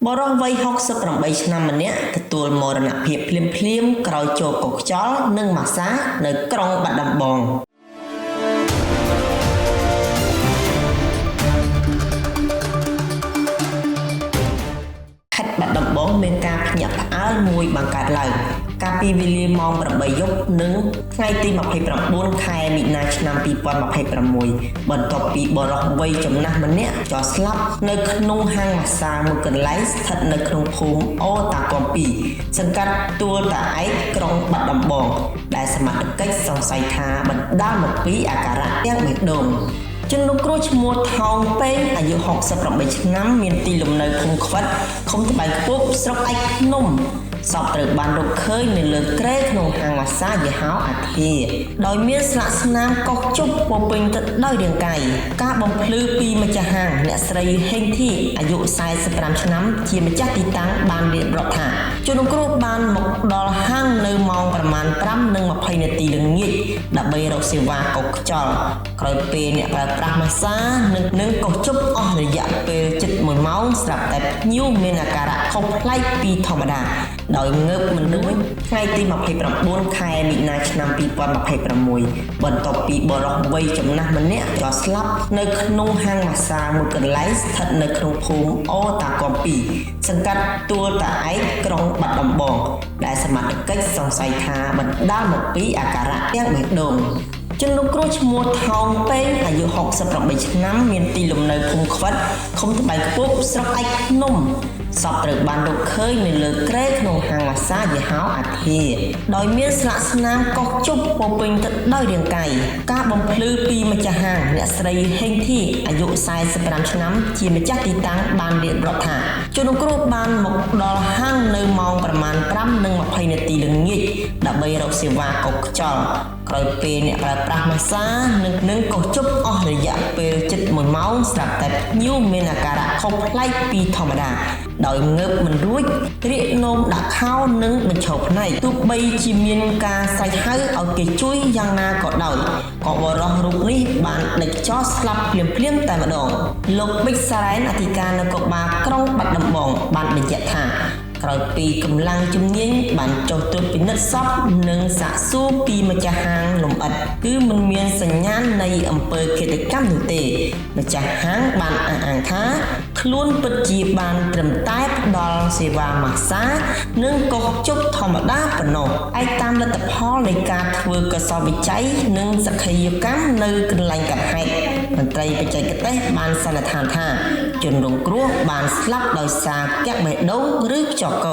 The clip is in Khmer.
បរិវ័យ68ឆ្នាំម្នាក់ទទួលមរណភាពភ្លាមៗក្រោយចូលកុកខ្យល់និងម៉ាសានៅក្រុងបាត់ដំបងខេត្តបាត់ដំបងមានការភ្ញាក់ផ្អើលមួយបង្កើតឡើងកាលពីវេលាម៉ោង 8 យប់និងថ្ងៃទី 29 ខែមីនាឆ្នាំ 2026 បន្ទាប់ពីបរិសុទ្ធវ័យចំណាស់ម្នាក់ចោលស្លាប់នៅក្នុងហាងម៉ាស្សាមួយកន្លែងស្ថិតនៅក្នុងភូមិអូតាគំ2សង្កាត់ទួលតាឯកក្រុងបាត់ដំបងដែលសមត្ថកិច្ចសង្ស័យថាបណ្ដាលមកពីអាការៈទាំងបេះដូងជនរងគ្រោះឈ្មោះថោងពេងអាយុ68ឆ្នាំមានទីលំនៅភូមិខ្វិតឃុំត្បែងខ្ពស់ស្រុកឯកភ្នំសពត្រូវបានរកឃើញនៅលើគ្រែក្នុងហាងម៉ាស្សាយីហោអាធាដោយមានស្លាកស្នាមកោសជប់ពោពេញទៅដោយរាងកាយការបំភ្លឺពីម្ចាស់ហាងអ្នកស្រីហេងធីអាយុ45ឆ្នាំជាម្ចាស់ទីតាំងបានរៀបរាប់ថាជនរងគ្រោះបានមកដល់ហាងនៅម៉ោងប្រមាណ 5:20 នាទីល្ងាចដើម្បីរកសេវាកោសខ្យល់ក្រោយពេលអ្នកប្រើប្រាស់ម៉ាស្សានិងកោសជប់អស់រយៈពេលជិត1ម៉ោងស្រាប់តែភ្ញៀវមានអាការៈខុសប្លែកពីធម្មតាដោយងើបមិនរួចថ្ងៃទី 29 ខែមីនាឆ្នាំ 2026 បន្ទាប់ពីបរិសុទ្ធវ័យចំណាស់ម្នាក់ចោលស្លាប់នៅក្នុងហាងម៉ាស្សាមួយកន្លែងស្ថិតនៅក្នុងភូមិអូតាគំ2សង្កាត់ទួលតាឯកក្រុងបាត់ដំបងដែលសមត្ថកិច្ចសង្ស័យថាបណ្ដាលមកពីអាការៈទាំងបេះដូងជនរងគ្រោះឈ្មោះថោងពេងអាយុ68ឆ្នាំមានទីលំនៅភូមិខ្វិតឃុំត្បែងខ្ពស់ស្រុកឯកភ្នំសពត្រូវបានរកឃើញនៅលើគ្រែក្នុងហាងម៉ាស្សាយីហោអាធាដោយមានស្លាកស្នាមកោសជប់ពោពេញទៅដោយរាងកាយការបំភ្លឺពីម្ចាស់ហាងអ្នកស្រីហេងធីអាយុ45ឆ្នាំជាម្ចាស់ទីតាំងបានរៀបរាប់ថាជនរងគ្រោះបានមកដល់ហាងនៅម៉ោងប្រមាណ 5:20 នាទីល្ងាចដើម្បីរកសេវាកោសខ្យល់ក្រោយពេលអ្នកប្រើប្រាស់ម៉ាស្សានិងកោសជប់អស់រយៈពេលជិត1ម៉ោងស្រាប់តែភ្ញៀវមានអាការៈខុសប្លែកពីធម្មតាដោយងើបមិនរួចរាកនោមដាក់ខោនិងបញ្ឈរភ្នែកទោះបីជាមានការស្រែកហៅឲ្យគេជួយយ៉ាងណាក៏ដោយក៏បរិសុទ្ធរូបនេះបានដេកខ្យល់ស្លាប់ភ្លាមៗតែម្ដងលោកប៊ិចសារ៉ែនអធិការនគរបាលក្រុងបាត់ដំបងបានបញ្ជាក់ថាក្រោយពីកម្លាំងជំនាញបានចុះត្រួតពិនិត្យសពនិងសាកសួរពីម្ចាស់ហាងលំអិតគឺមិនមានសញ្ញាណនៃអំពើឃាតកម្មនោះទេម្ចាស់ហាងបានអះអាងថាខ្លួនពិតជាបានត្រឹមតែផ្ដល់សេវាម៉ាស្សានិងកោសជប់ធម្មតាប៉ុណ្ណោះឯតាមលទ្ធផលនៃការធ្វើកសោបវិច័យនិងសក្ខីយកម្មនៅកន្លែងកើតហេតុមន្ត្រីបច្ចេកទេសបានសន្និដ្ឋានថាជនរងគ្រោះបានស្លាប់ដោយសារកាក់បេះដូងឬខ្យល់ក